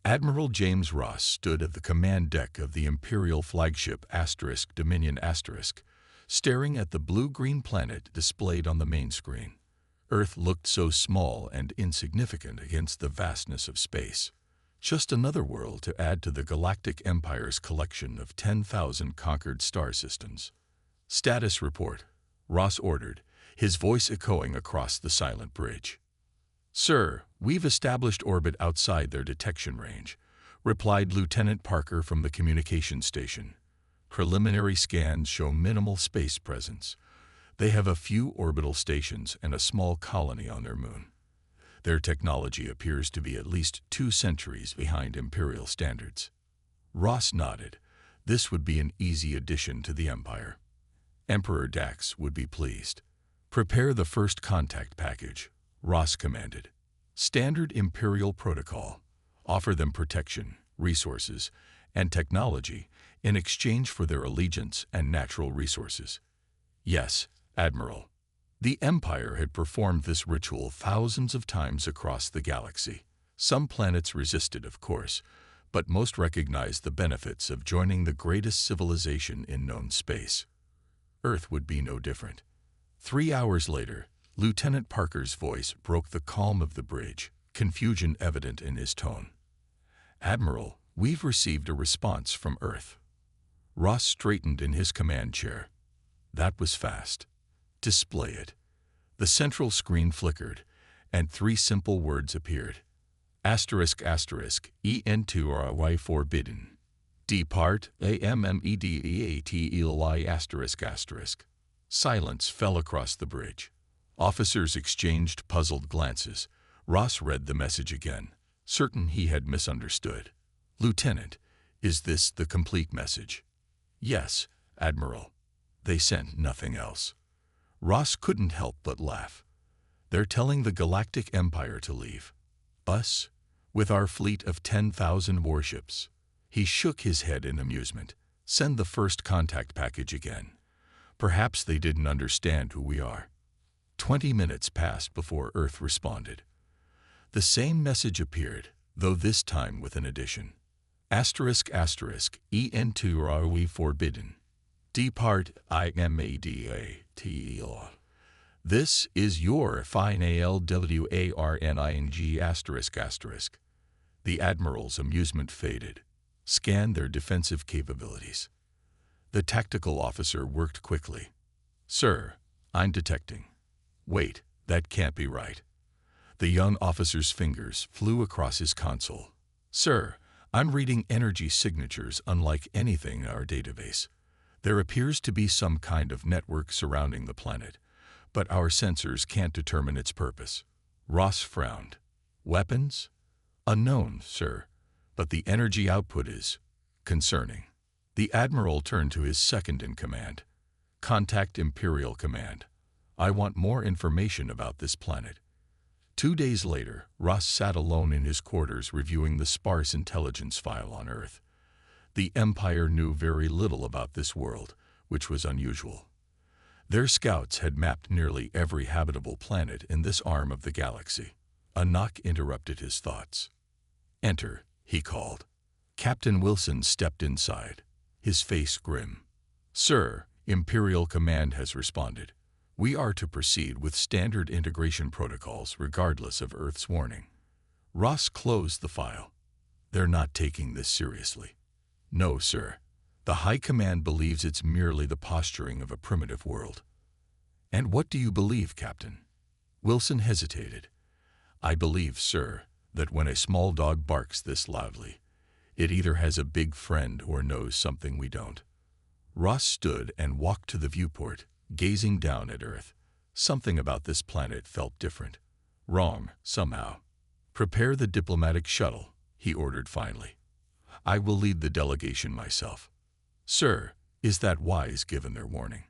Admiral James Ross stood at the command deck of the Imperial flagship Dominion staring at the blue-green planet displayed on the main screen. Earth looked so small and insignificant against the vastness of space. Just another world to add to the Galactic Empire's collection of 10,000 conquered star systems. "Status report," Ross ordered, his voice echoing across the silent bridge. "Sir, we've established orbit outside their detection range," replied Lieutenant Parker from the communications station. "Preliminary scans show minimal space presence. They have a few orbital stations and a small colony on their moon. Their technology appears to be at least 2 centuries behind Imperial standards." Ross nodded. This would be an easy addition to the Empire. Emperor Dax would be pleased. "Prepare the first contact package," Ross commanded. "Standard Imperial protocol. Offer them protection, resources, and technology in exchange for their allegiance and natural resources." "Yes, Admiral." The Empire had performed this ritual thousands of times across the galaxy. Some planets resisted, of course, but most recognized the benefits of joining the greatest civilization in known space. Earth would be no different. 3 hours later, Lieutenant Parker's voice broke the calm of the bridge, confusion evident in his tone. "Admiral, we've received a response from Earth." Ross straightened in his command chair. "That was fast. Display it." The central screen flickered, and 3 simple words appeared. **EN2RY forbidden. Depart AMMEDEATELY**. Silence fell across the bridge. Officers exchanged puzzled glances. Ross read the message again, certain he had misunderstood. "Lieutenant, is this the complete message?" "Yes, Admiral." They sent nothing else. Ross couldn't help but laugh. "They're telling the Galactic Empire to leave. Us? With our fleet of 10,000 warships." He shook his head in amusement. "Send the first contact package again. Perhaps they didn't understand who we are." 20 minutes passed before Earth responded. The same message appeared, though this time with an addition. **EN2RY forbidden. Depart IMADATEL. This is your FINALWARNING**. The Admiral's amusement faded. "Scan their defensive capabilities." The tactical officer worked quickly. "Sir, I'm detecting." "Wait, that can't be right." The young officer's fingers flew across his console. "Sir, I'm reading energy signatures unlike anything in our database. There appears to be some kind of network surrounding the planet, but our sensors can't determine its purpose." Ross frowned. "Weapons?" "Unknown, sir, but the energy output is concerning." The Admiral turned to his second-in-command. "Contact Imperial Command. I want more information about this planet." 2 days later, Ross sat alone in his quarters reviewing the sparse intelligence file on Earth. The Empire knew very little about this world, which was unusual. Their scouts had mapped nearly every habitable planet in this arm of the galaxy. A knock interrupted his thoughts. "Enter," he called. Captain Wilson stepped inside, his face grim. "Sir, Imperial Command has responded. We are to proceed with standard integration protocols regardless of Earth's warning." Ross closed the file. "They're not taking this seriously." "No, sir. The High Command believes it's merely the posturing of a primitive world." "And what do you believe, Captain?" Wilson hesitated. "I believe, sir, that when a small dog barks this loudly, it either has a big friend or knows something we don't." Ross stood and walked to the viewport, gazing down at Earth. Something about this planet felt different. Wrong, somehow. "Prepare the diplomatic shuttle," he ordered finally. "I will lead the delegation myself." "Sir, is that wise given their warning?"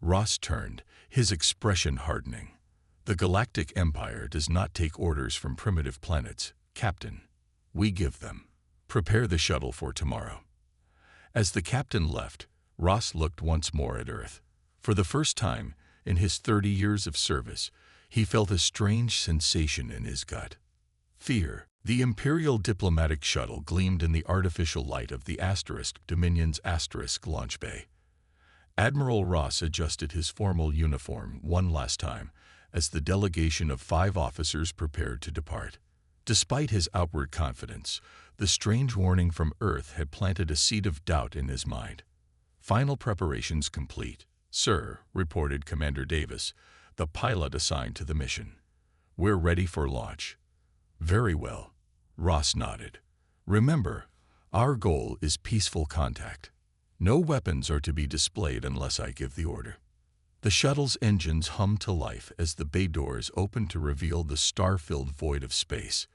Ross turned, his expression hardening. "The Galactic Empire does not take orders from primitive planets, Captain. We give them. Prepare the shuttle for tomorrow." As the captain left, Ross looked once more at Earth. For the first time in his 30 years of service, he felt a strange sensation in his gut. Fear. The Imperial diplomatic shuttle gleamed in the artificial light of the Dominion's launch bay. Admiral Ross adjusted his formal uniform one last time as the delegation of 5 officers prepared to depart. Despite his outward confidence, the strange warning from Earth had planted a seed of doubt in his mind. "Final preparations complete, sir," reported Commander Davis, the pilot assigned to the mission. "We're ready for launch." "Very well," Ross nodded. "Remember, our goal is peaceful contact. No weapons are to be displayed unless I give the order." The shuttle's engines hummed to life as the bay doors opened to reveal the star-filled void of space.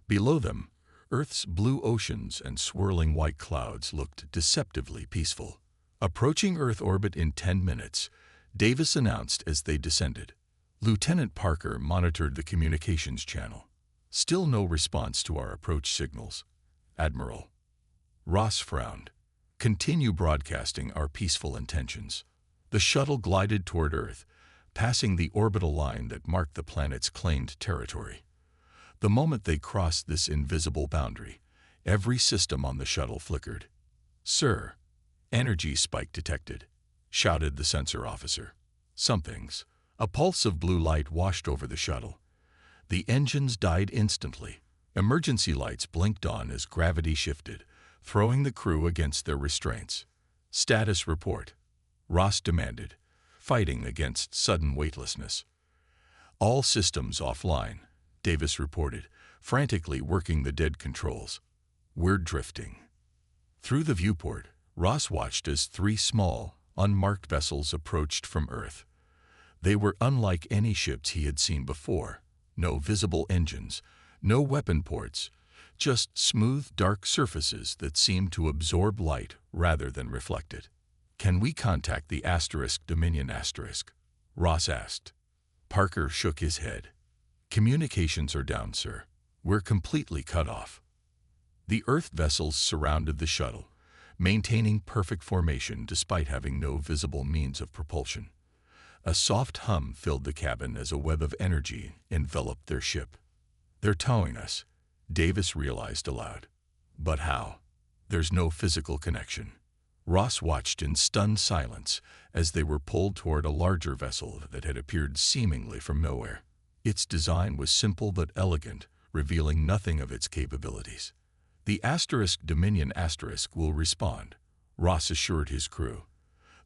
Below them, Earth's blue oceans and swirling white clouds looked deceptively peaceful. "Approaching Earth orbit in 10 minutes, Davis announced as they descended. Lieutenant Parker monitored the communications channel. "Still no response to our approach signals, Admiral." Ross frowned. "Continue broadcasting our peaceful intentions." The shuttle glided toward Earth, passing the orbital line that marked the planet's claimed territory. The moment they crossed this invisible boundary, every system on the shuttle flickered. "Sir, energy spike detected," shouted the sensor officer. "Something's." A pulse of blue light washed over the shuttle. The engines died instantly. Emergency lights blinked on as gravity shifted, throwing the crew against their restraints. "Status report," Ross demanded, fighting against sudden weightlessness. "All systems offline," Davis reported, frantically working the dead controls. "We're drifting." Through the viewport, Ross watched as 3 small, unmarked vessels approached from Earth. They were unlike any ships he had seen before. No visible engines, no weapon ports, just smooth, dark surfaces that seemed to absorb light rather than reflect it. "Can we contact the Dominion?" Ross asked. Parker shook his head. "Communications are down, sir. We're completely cut off." The Earth vessels surrounded the shuttle, maintaining perfect formation despite having no visible means of propulsion. A soft hum filled the cabin as a web of energy enveloped their ship. "They're towing us," Davis realized aloud. "But how? There's no physical connection." Ross watched in stunned silence as they were pulled toward a larger vessel that had appeared seemingly from nowhere. Its design was simple but elegant, revealing nothing of its capabilities. "The Dominion will respond," Ross assured his crew,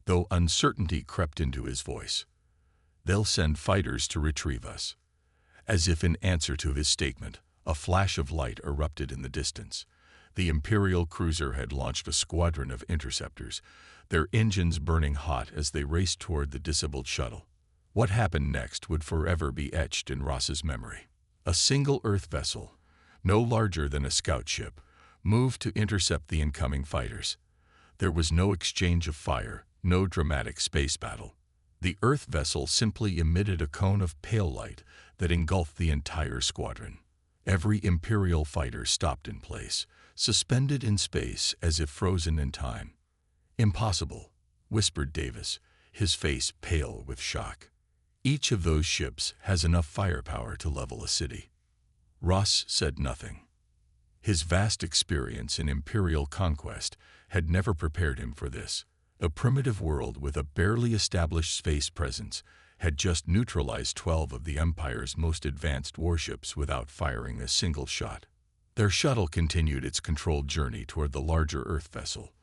though uncertainty crept into his voice. "They'll send fighters to retrieve us." As if in answer to his statement, a flash of light erupted in the distance. The Imperial cruiser had launched a squadron of interceptors, their engines burning hot as they raced toward the disabled shuttle. What happened next would forever be etched in Ross's memory. A single Earth vessel, no larger than a scout ship, moved to intercept the incoming fighters. There was no exchange of fire, no dramatic space battle. The Earth vessel simply emitted a cone of pale light that engulfed the entire squadron. Every Imperial fighter stopped in place, suspended in space as if frozen in time. "Impossible," whispered Davis, his face pale with shock. "Each of those ships has enough firepower to level a city." Ross said nothing. His vast experience in Imperial conquest had never prepared him for this. A primitive world with a barely established space presence had just neutralized 12 of the Empire's most advanced warships without firing a single shot. Their shuttle continued its controlled journey toward the larger Earth vessel.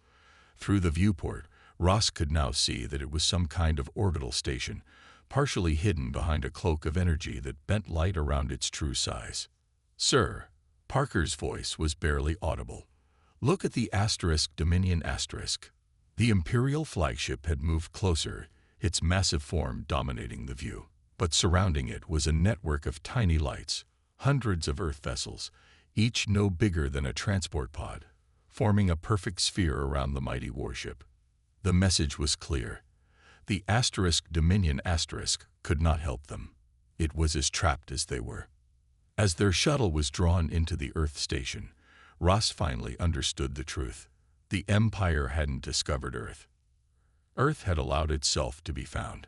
Through the viewport, Ross could now see that it was some kind of orbital station, partially hidden behind a cloak of energy that bent light around its true size. "Sir," Parker's voice was barely audible. "Look at the Dominion *." The Imperial flagship had moved closer, its massive form dominating the view. But surrounding it was a network of tiny lights, hundreds of Earth vessels, each no bigger than a transport pod, forming a perfect sphere around the mighty warship. The message was clear. The Dominion * could not help them. It was as trapped as they were. As their shuttle was drawn into the Earth station, Ross finally understood the truth. The Empire hadn't discovered Earth. Earth had allowed itself to be found.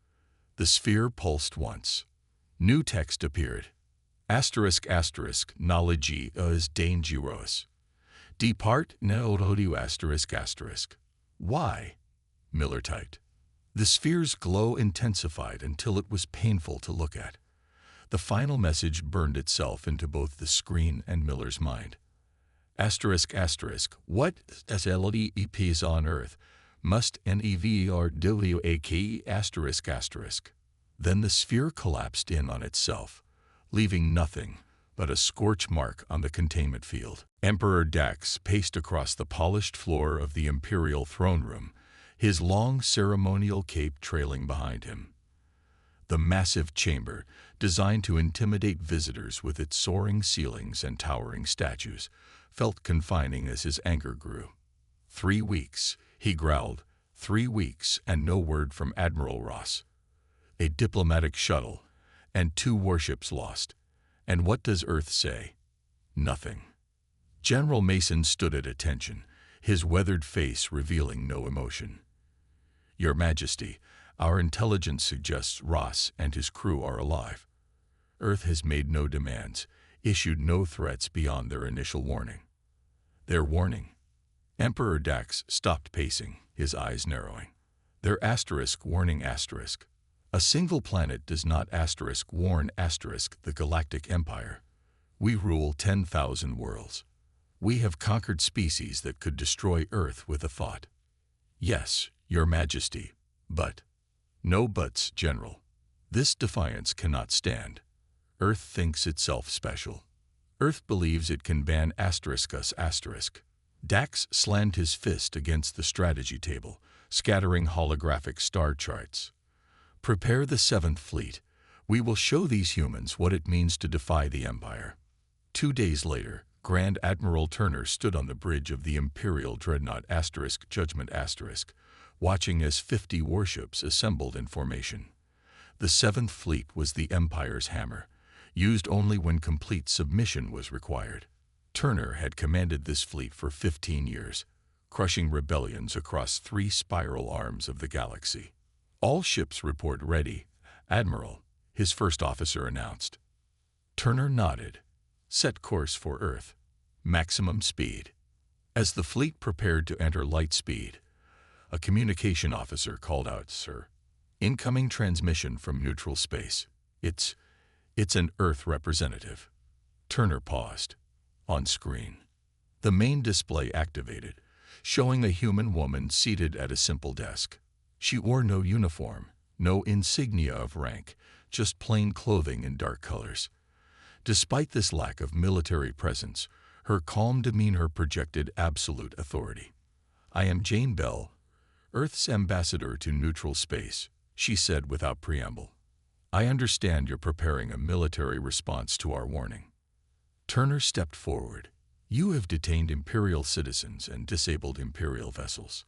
The sphere pulsed once. New text appeared. Asterisk asterisk knowledge is dangerous. Depart neododu asterisk asterisk. Why? Miller typed. The sphere's glow intensified until it was painful to look at. The final message burned itself into both the screen and Miller's mind. Asterisk asterisk. What SLEPs on Earth must NEV or WAK asterisk asterisk. Then the sphere collapsed in on itself, leaving nothing but a scorch mark on the containment field. Emperor Dax paced across the polished floor of the Imperial throne room, his long ceremonial cape trailing behind him. The massive chamber, designed to intimidate visitors with its soaring ceilings and towering statues, felt confining as his anger grew. 3 weeks, he growled, 3 weeks and no word from Admiral Ross. A diplomatic shuttle, and 2 warships lost. And what does Earth say? Nothing. General Mason stood at attention, his weathered face revealing no emotion. Your Majesty, our intelligence suggests Ross and his crew are alive. Earth has made no demands, issued no threats beyond their initial warning. Their warning? Emperor Dax stopped pacing, his eyes narrowing. Their asterisk warning asterisk. A single planet does not asterisk warn asterisk the Galactic Empire. We rule 10,000 worlds. We have conquered species that could destroy Earth with a thought. Yes, Your Majesty, but... No buts, General. This defiance cannot stand. Earth thinks itself special. Earth believes it can ban asterisk us asterisk. Dax slammed his fist against the strategy table, scattering holographic star charts. Prepare the 7th Fleet. We will show these humans what it means to defy the Empire. 2 days later, Grand Admiral Turner stood on the bridge of the Imperial Dreadnought asterisk Judgment asterisk, watching as 50 warships assembled in formation. The 7th Fleet was the Empire's hammer, used only when complete submission was required. Turner had commanded this fleet for 15 years, crushing rebellions across 3 spiral arms of the galaxy. All ships report ready, Admiral, his first officer announced. Turner nodded. Set course for Earth. Maximum speed. As the fleet prepared to enter light speed, a communication officer called out, Sir. Incoming transmission from neutral space. It's an Earth representative. Turner paused. On screen. The main display activated, showing a human woman seated at a simple desk. She wore no uniform, no insignia of rank, just plain clothing in dark colors. Despite this lack of military presence, her calm demeanor projected absolute authority. I am Jane Bell, Earth's ambassador to neutral space, she said without preamble. I understand you're preparing a military response to our warning. Turner stepped forward. You have detained Imperial citizens and disabled Imperial vessels.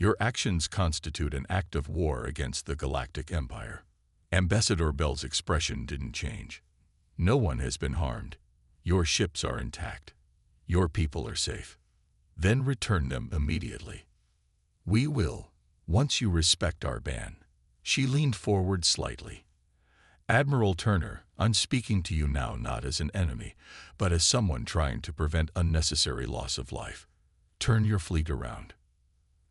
Your actions constitute an act of war against the Galactic Empire. Ambassador Bell's expression didn't change. No one has been harmed. Your ships are intact. Your people are safe. Then return them immediately. We will, once you respect our ban. She leaned forward slightly. Admiral Turner, I'm speaking to you now not as an enemy, but as someone trying to prevent unnecessary loss of life. Turn your fleet around.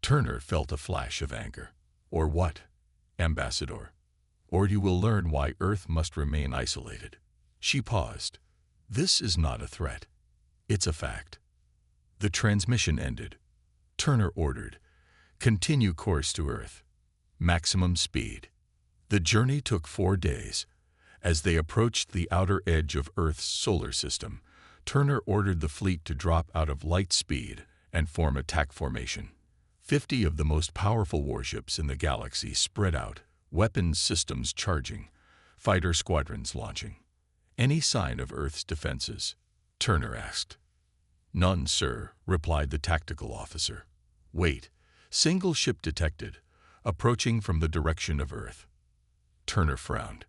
Turner felt a flash of anger. Or what, Ambassador? Or you will learn why Earth must remain isolated. She paused. This is not a threat. It's a fact. The transmission ended. Turner ordered, continue course to Earth. Maximum speed. The journey took 4 days. As they approached the outer edge of Earth's solar system, Turner ordered the fleet to drop out of light speed and form attack formation. 50 of the most powerful warships in the galaxy spread out, weapons systems charging, fighter squadrons launching. Any sign of Earth's defenses? Turner asked. None, sir, replied the tactical officer. Wait, single ship detected, approaching from the direction of Earth. Turner frowned.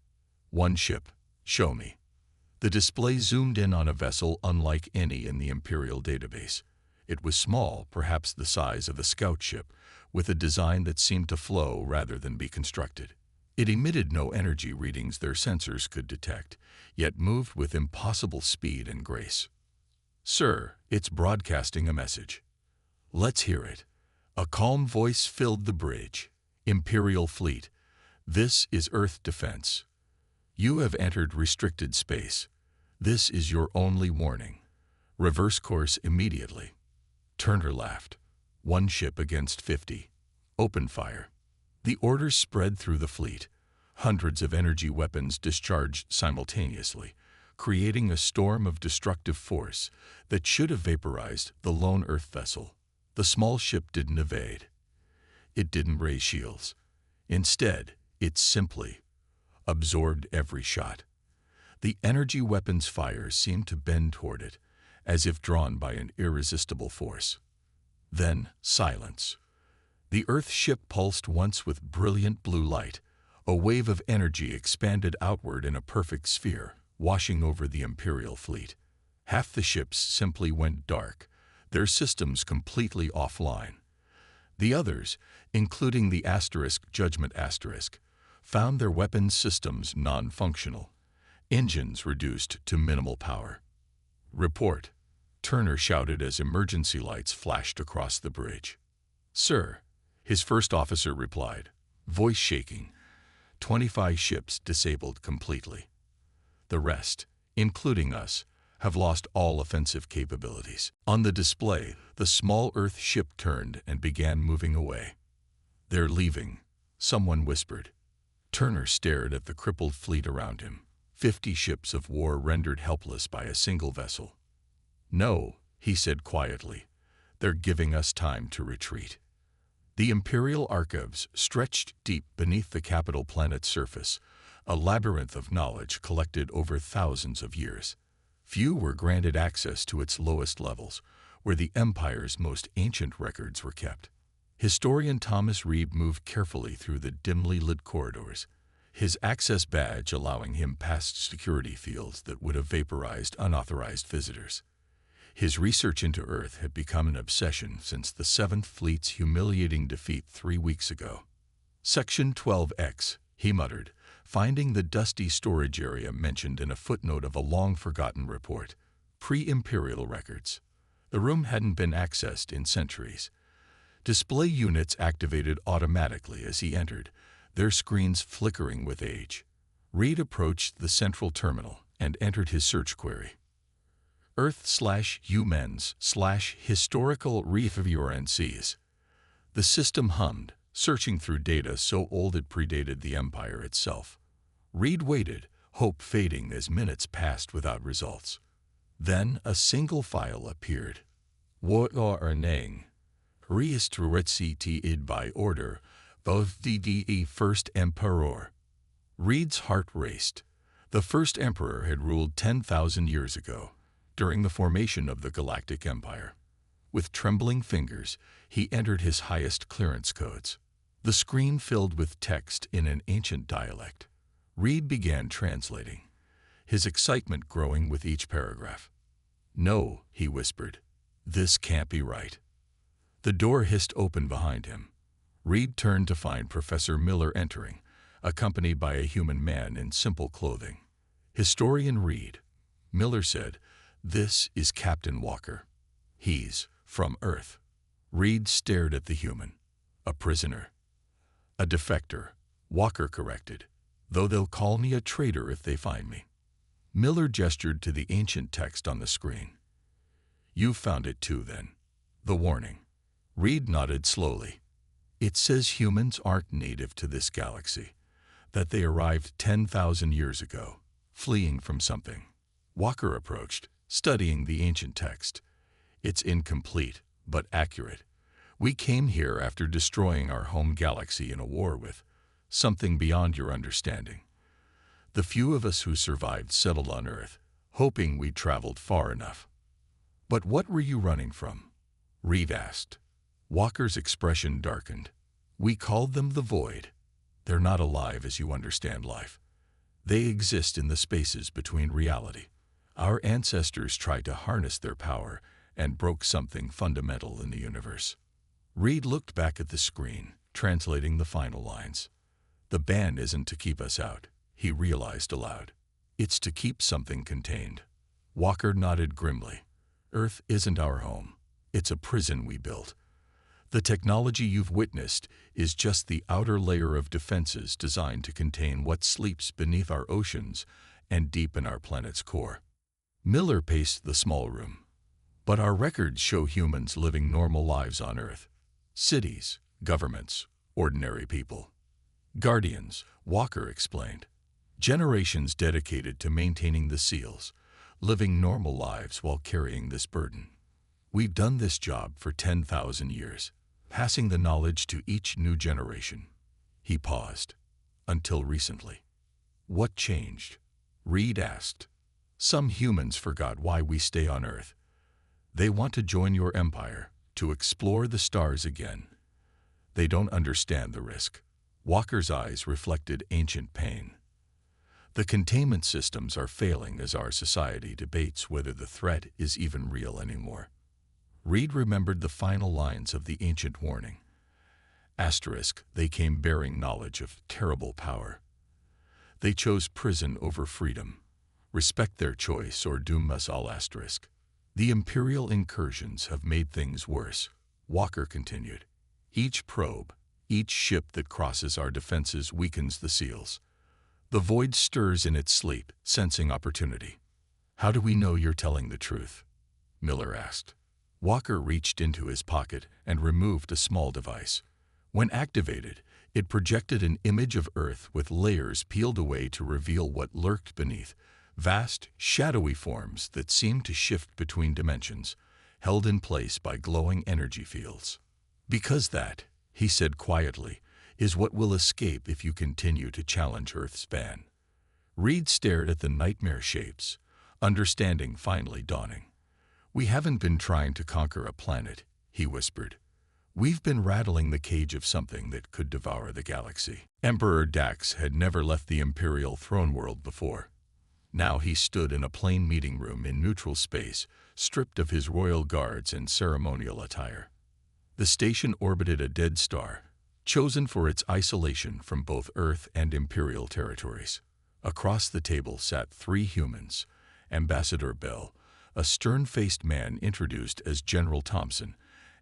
One ship, show me. The display zoomed in on a vessel unlike any in the Imperial database. It was small, perhaps the size of a scout ship, with a design that seemed to flow rather than be constructed. It emitted no energy readings their sensors could detect, yet moved with impossible speed and grace. "Sir, it's broadcasting a message." "Let's hear it." A calm voice filled the bridge. "Imperial Fleet, this is Earth Defense. You have entered restricted space. This is your only warning. Reverse course immediately." Turner laughed. "One ship against 50. Open fire." The orders spread through the fleet. Hundreds of energy weapons discharged simultaneously, creating a storm of destructive force that should have vaporized the lone Earth vessel. The small ship didn't evade. It didn't raise shields. Instead, it simply absorbed every shot. The energy weapon's fire seemed to bend toward it, as if drawn by an irresistible force. Then, silence. The Earth ship pulsed once with brilliant blue light. A wave of energy expanded outward in a perfect sphere, washing over the Imperial fleet. Half the ships simply went dark, their systems completely offline. The others, including the Judgment Asterisk, found their weapons systems non-functional, engines reduced to minimal power. "Report," Turner shouted as emergency lights flashed across the bridge. "Sir," his first officer replied, voice shaking, 25 ships disabled completely. The rest, including us, have lost all offensive capabilities." On the display, the small Earth ship turned and began moving away. "They're leaving," someone whispered. Turner stared at the crippled fleet around him, 50 ships of war rendered helpless by a single vessel. "No," he said quietly, "they're giving us time to retreat." The Imperial archives stretched deep beneath the capital planet's surface, a labyrinth of knowledge collected over thousands of years. Few were granted access to its lowest levels, where the Empire's most ancient records were kept. Historian Thomas Reeb moved carefully through the dimly lit corridors, his access badge allowing him past security fields that would have vaporized unauthorized visitors. His research into Earth had become an obsession since the 7th Fleet's humiliating defeat 3 weeks ago. "Section 12X, he muttered, finding the dusty storage area mentioned in a footnote of a long-forgotten report. Pre-Imperial records. The room hadn't been accessed in centuries. Display units activated automatically as he entered, their screens flickering with age. Reed approached the central terminal and entered his search query. Earth/humans/historical references. The system hummed, searching through data so old it predated the Empire itself. Reed waited, hope fading as minutes passed without results. Then a single file appeared. Warning. Restricted by order of the First Emperor. Reed's heart raced. The First Emperor had ruled 10,000 years ago, during the formation of the Galactic Empire. With trembling fingers, he entered his highest clearance codes. The screen filled with text in an ancient dialect. Reed began translating, his excitement growing with each paragraph. "No," he whispered. "This can't be right." The door hissed open behind him. Reed turned to find Professor Miller entering, accompanied by a human man in simple clothing. "Historian Reed," Miller said, "this is Captain Walker. He's from Earth." Reed stared at the human. "A prisoner." "A defector," Walker corrected, "though they'll call me a traitor if they find me." Miller gestured to the ancient text on the screen. "You found it too, then." The warning. Reed nodded slowly. "It says humans aren't native to this galaxy, that they arrived 10,000 years ago, fleeing from something." Walker approached, studying the ancient text. "It's incomplete, but accurate. We came here after destroying our home galaxy in a war with something beyond your understanding. The few of us who survived settled on Earth, hoping we'd traveled far enough." "But what were you running from?" Reed asked. Walker's expression darkened. "We called them the Void. They're not alive as you understand life. They exist in the spaces between reality. Our ancestors tried to harness their power and broke something fundamental in the universe." Reed looked back at the screen, translating the final lines. The ban isn't to keep us out, he realized aloud. It's to keep something contained. Walker nodded grimly. Earth isn't our home. It's a prison we built. The technology you've witnessed is just the outer layer of defenses designed to contain what sleeps beneath our oceans and deep in our planet's core. Miller paced the small room. But our records show humans living normal lives on Earth. Cities, governments, ordinary people. Guardians, Walker explained. Generations dedicated to maintaining the seals, living normal lives while carrying this burden. We've done this job for 10,000 years, passing the knowledge to each new generation. He paused. Until recently. What changed? Reed asked. Some humans forgot why we stay on Earth. They want to join your empire, to explore the stars again. They don't understand the risk. Walker's eyes reflected ancient pain. The containment systems are failing as our society debates whether the threat is even real anymore. Reed remembered the final lines of the ancient warning. Asterisk, they came bearing knowledge of terrible power. They chose prison over freedom. Respect their choice or doom us all. Asterisk. The Imperial incursions have made things worse, Walker continued. Each probe, each ship that crosses our defenses weakens the seals. The void stirs in its sleep, sensing opportunity. How do we know you're telling the truth? Miller asked. Walker reached into his pocket and removed a small device. When activated, it projected an image of Earth with layers peeled away to reveal what lurked beneath, vast, shadowy forms that seemed to shift between dimensions, held in place by glowing energy fields. Because that, he said quietly, is what will escape if you continue to challenge Earth's ban. Reed stared at the nightmare shapes, understanding finally dawning. We haven't been trying to conquer a planet, he whispered. We've been rattling the cage of something that could devour the galaxy. Emperor Dax had never left the Imperial throne world before. Now he stood in a plain meeting room in neutral space, stripped of his royal guards and ceremonial attire. The station orbited a dead star, chosen for its isolation from both Earth and Imperial territories. Across the table sat 3 humans, Ambassador Bell, a stern-faced man introduced as General Thompson,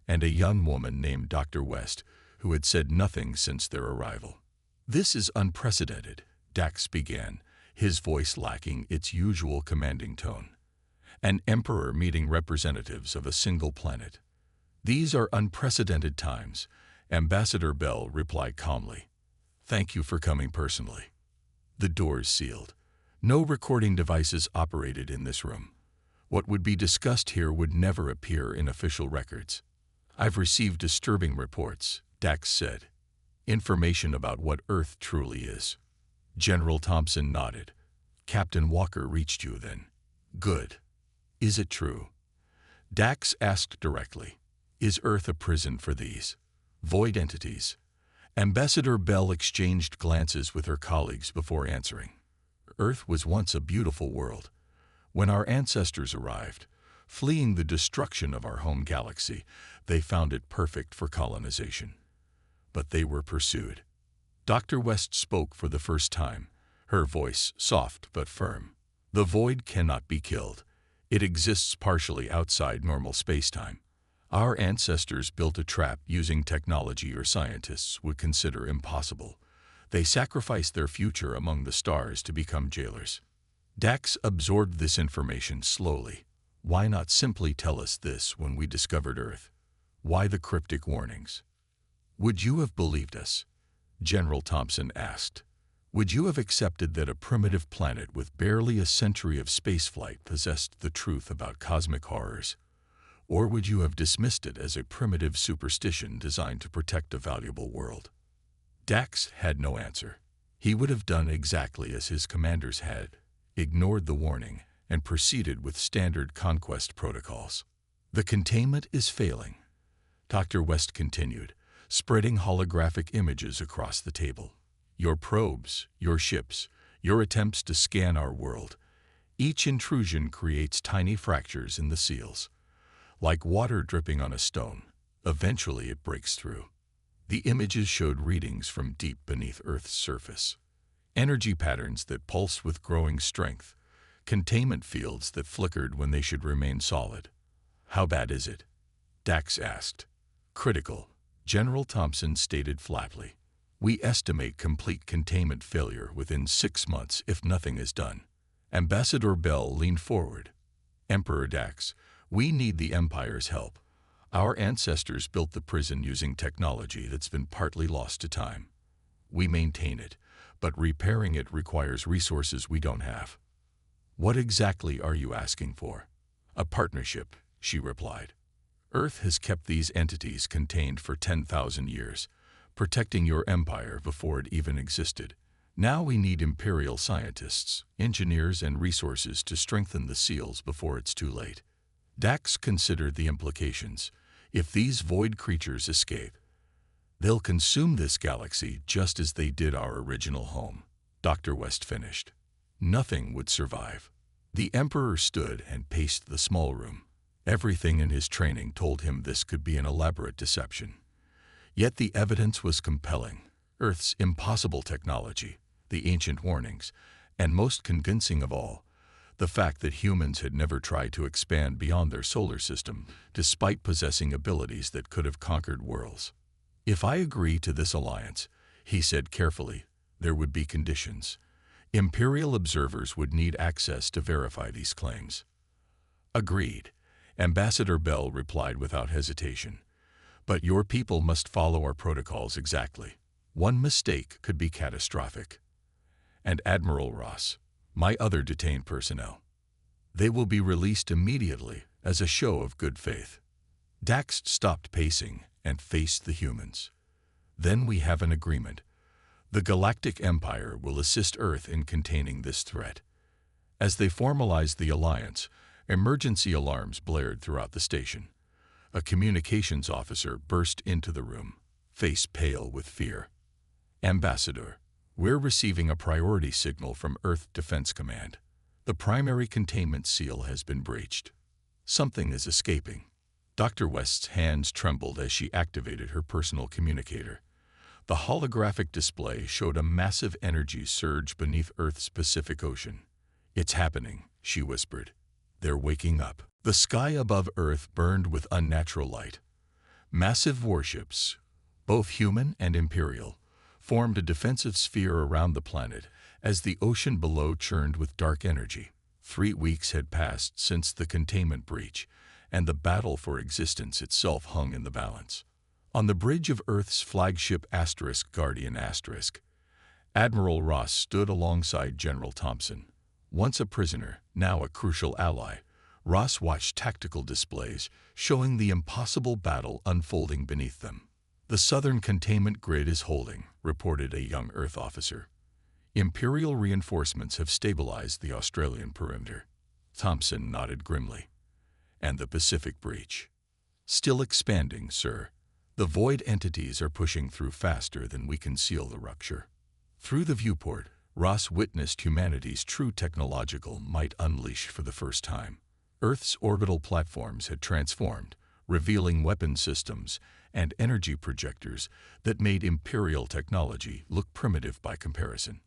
and a young woman named Dr. West, who had said nothing since their arrival. This is unprecedented, Dax began, his voice lacking its usual commanding tone. An emperor meeting representatives of a single planet. These are unprecedented times, Ambassador Bell replied calmly. Thank you for coming personally. The doors sealed. No recording devices operated in this room. What would be discussed here would never appear in official records. I've received disturbing reports, Dax said. Information about what Earth truly is. General Thompson nodded. Captain Walker reached you then. Good. Is it true? Dax asked directly. Is Earth a prison for these void entities? Ambassador Bell exchanged glances with her colleagues before answering. Earth was once a beautiful world. When our ancestors arrived, fleeing the destruction of our home galaxy, they found it perfect for colonization. But they were pursued. Dr. West spoke for the first time, her voice soft but firm. The void cannot be killed. It exists partially outside normal spacetime. Our ancestors built a trap using technology your scientists would consider impossible. They sacrificed their future among the stars to become jailers. Dax absorbed this information slowly. Why not simply tell us this when we discovered Earth? Why the cryptic warnings? Would you have believed us? General Thompson asked. Would you have accepted that a primitive planet with barely a century of spaceflight possessed the truth about cosmic horrors? Or would you have dismissed it as a primitive superstition designed to protect a valuable world? Dax had no answer. He would have done exactly as his commanders had, ignored the warning, and proceeded with standard conquest protocols. The containment is failing, Dr. West continued, spreading holographic images across the table. Your probes, your ships, your attempts to scan our world. Each intrusion creates tiny fractures in the seals. Like water dripping on a stone, eventually it breaks through. The images showed readings from deep beneath Earth's surface, energy patterns that pulsed with growing strength, containment fields that flickered when they should remain solid. "How bad is it?" Dax asked. "Critical," General Thompson stated flatly. "We estimate complete containment failure within 6 months if nothing is done." Ambassador Bell leaned forward. "Emperor Dax, we need the Empire's help. Our ancestors built the prison using technology that's been partly lost to time. We maintain it, but repairing it requires resources we don't have." "What exactly are you asking for?" "A partnership," she replied. "Earth has kept these entities contained for 10,000 years, protecting your empire before it even existed. Now we need Imperial scientists, engineers, and resources to strengthen the seals before it's too late." Dax considered the implications. If these void creatures escape, they'll consume this galaxy just as they did our original home, Dr. West finished. Nothing would survive. The Emperor stood and paced the small room. Everything in his training told him this could be an elaborate deception. Yet the evidence was compelling. Earth's impossible technology, the ancient warnings, and most convincing of all, the fact that humans had never tried to expand beyond their solar system, despite possessing abilities that could have conquered worlds. "If I agree to this alliance," he said carefully, "there would be conditions. Imperial observers would need access to verify these claims." "Agreed," Ambassador Bell replied without hesitation. "But your people must follow our protocols exactly. One mistake could be catastrophic." "And Admiral Ross, my other detained personnel. They will be released immediately as a show of good faith." Dax stopped pacing and faced the humans. "Then we have an agreement. The Galactic Empire will assist Earth in containing this threat." As they formalized the alliance, emergency alarms blared throughout the station. A communications officer burst into the room, face pale with fear. "Ambassador, we're receiving a priority signal from Earth Defense Command. The primary containment seal has been breached. Something is escaping." Dr. West's hands trembled as she activated her personal communicator. The holographic display showed a massive energy surge beneath Earth's Pacific Ocean. "It's happening," she whispered. "They're waking up." The sky above Earth burned with unnatural light. Massive warships, both human and Imperial, formed a defensive sphere around the planet as the ocean below churned with dark energy. 3 weeks had passed since the containment breach, and the battle for existence itself hung in the balance. On the bridge of Earth's flagship Guardian Admiral Ross stood alongside General Thompson. Once a prisoner, now a crucial ally, Ross watched tactical displays showing the impossible battle unfolding beneath them. "The southern containment grid is holding," reported a young Earth officer. "Imperial reinforcements have stabilized the Australian perimeter." Thompson nodded grimly. "And the Pacific breach?" "Still expanding, sir. The void entities are pushing through faster than we can seal the rupture." Through the viewport, Ross witnessed humanity's true technological might unleashed for the first time. Earth's orbital platforms had transformed, revealing weapon systems and energy projectors that made Imperial technology look primitive by comparison.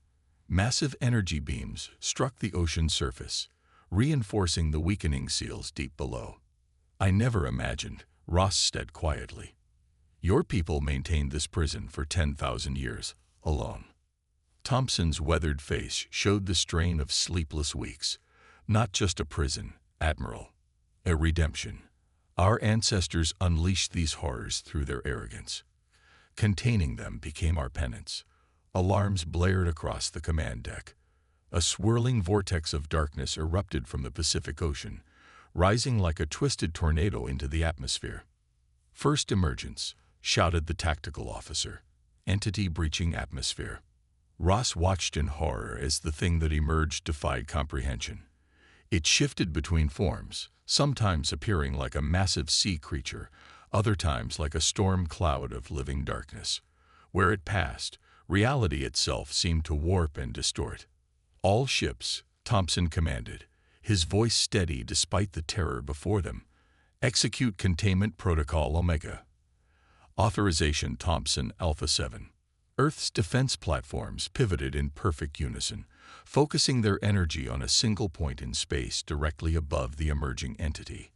Massive energy beams struck the ocean's surface, reinforcing the weakening seals deep below. "I never imagined," Ross said quietly. "Your people maintained this prison for 10,000 years, alone." Thompson's weathered face showed the strain of sleepless weeks. "Not just a prison, Admiral. A redemption. Our ancestors unleashed these horrors through their arrogance. Containing them became our penance." Alarms blared across the command deck. A swirling vortex of darkness erupted from the Pacific Ocean, rising like a twisted tornado into the atmosphere. "First emergence," shouted the tactical officer. "Entity breaching atmosphere." Ross watched in horror as the thing that emerged defied comprehension. It shifted between forms, sometimes appearing like a massive sea creature, other times like a storm cloud of living darkness. Where it passed, reality itself seemed to warp and distort. "All ships," Thompson commanded, his voice steady despite the terror before them. "Execute Containment Protocol Omega." Authorization Thompson Alpha 7. Earth's defense platforms pivoted in perfect unison, focusing their energy on a single point in space directly above the emerging entity.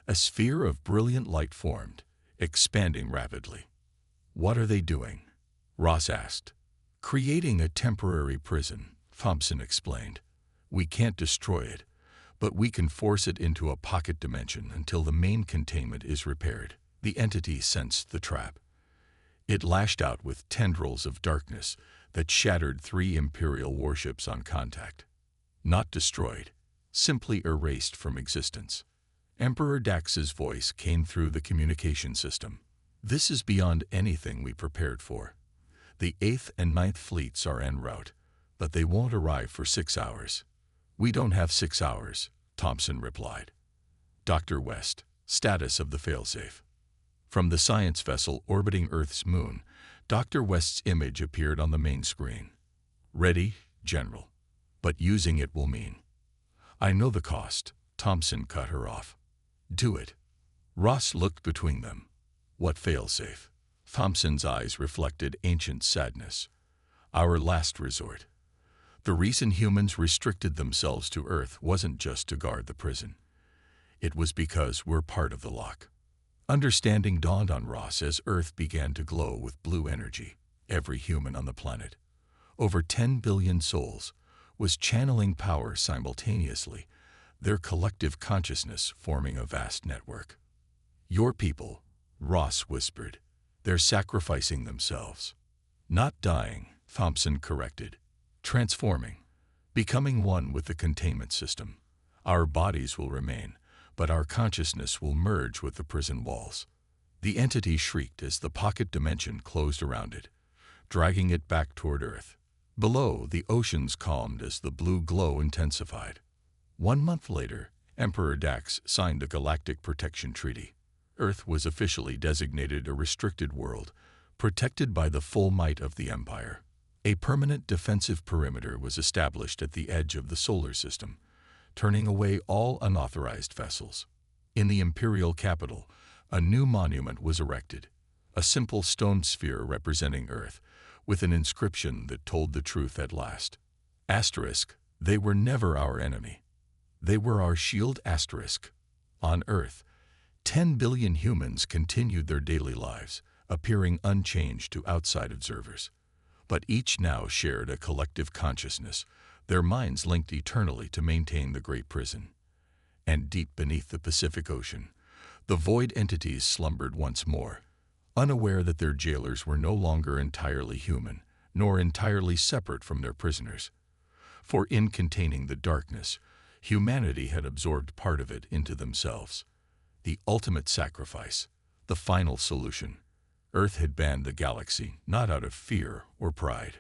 A sphere of brilliant light formed, expanding rapidly. "What are they doing?" Ross asked. "Creating a temporary prison," Thompson explained. "We can't destroy it, but we can force it into a pocket dimension until the main containment is repaired." The entity sensed the trap. It lashed out with tendrils of darkness that shattered 3 Imperial warships on contact. Not destroyed, simply erased from existence. Emperor Dax's voice came through the communication system. "This is beyond anything we prepared for. The 8th and 9th fleets are en route, but they won't arrive for 6 hours." "We don't have 6 hours," Thompson replied. Dr. West, status of the failsafe. From the science vessel orbiting Earth's moon, Dr. West's image appeared on the main screen. "Ready, General. But using it will mean—" "I know the cost," Thompson cut her off. "Do it." Ross looked between them. "What failsafe?" Thompson's eyes reflected ancient sadness. "Our last resort. The reason humans restricted themselves to Earth wasn't just to guard the prison. It was because we're part of the lock." Understanding dawned on Ross as Earth began to glow with blue energy. Every human on the planet, over 10 billion souls, was channeling power simultaneously, their collective consciousness forming a vast network. "Your people," Ross whispered. "They're sacrificing themselves." "Not dying," Thompson corrected. "Transforming, becoming one with the containment system. Our bodies will remain, but our consciousness will merge with the prison walls." The entity shrieked as the pocket dimension closed around it, dragging it back toward Earth. Below, the oceans calmed as the blue glow intensified. 1 month later, Emperor Dax signed a Galactic Protection Treaty. Earth was officially designated a restricted world, protected by the full might of the Empire. A permanent defensive perimeter was established at the edge of the solar system, turning away all unauthorized vessels. In the imperial capital, a new monument was erected, a simple stone sphere representing Earth, with an inscription that told the truth at last. Asterisk, "They were never our enemy. They were our shield." Asterisk. On Earth, 10 billion humans continued their daily lives, appearing unchanged to outside observers. But each now shared a collective consciousness, their minds linked eternally to maintain the Great Prison. And deep beneath the Pacific Ocean, the void entities slumbered once more, unaware that their jailers were no longer entirely human, nor entirely separate from their prisoners. For in containing the darkness, humanity had absorbed part of it into themselves. The ultimate sacrifice, the final solution. Earth had banned the galaxy not out of fear or pride,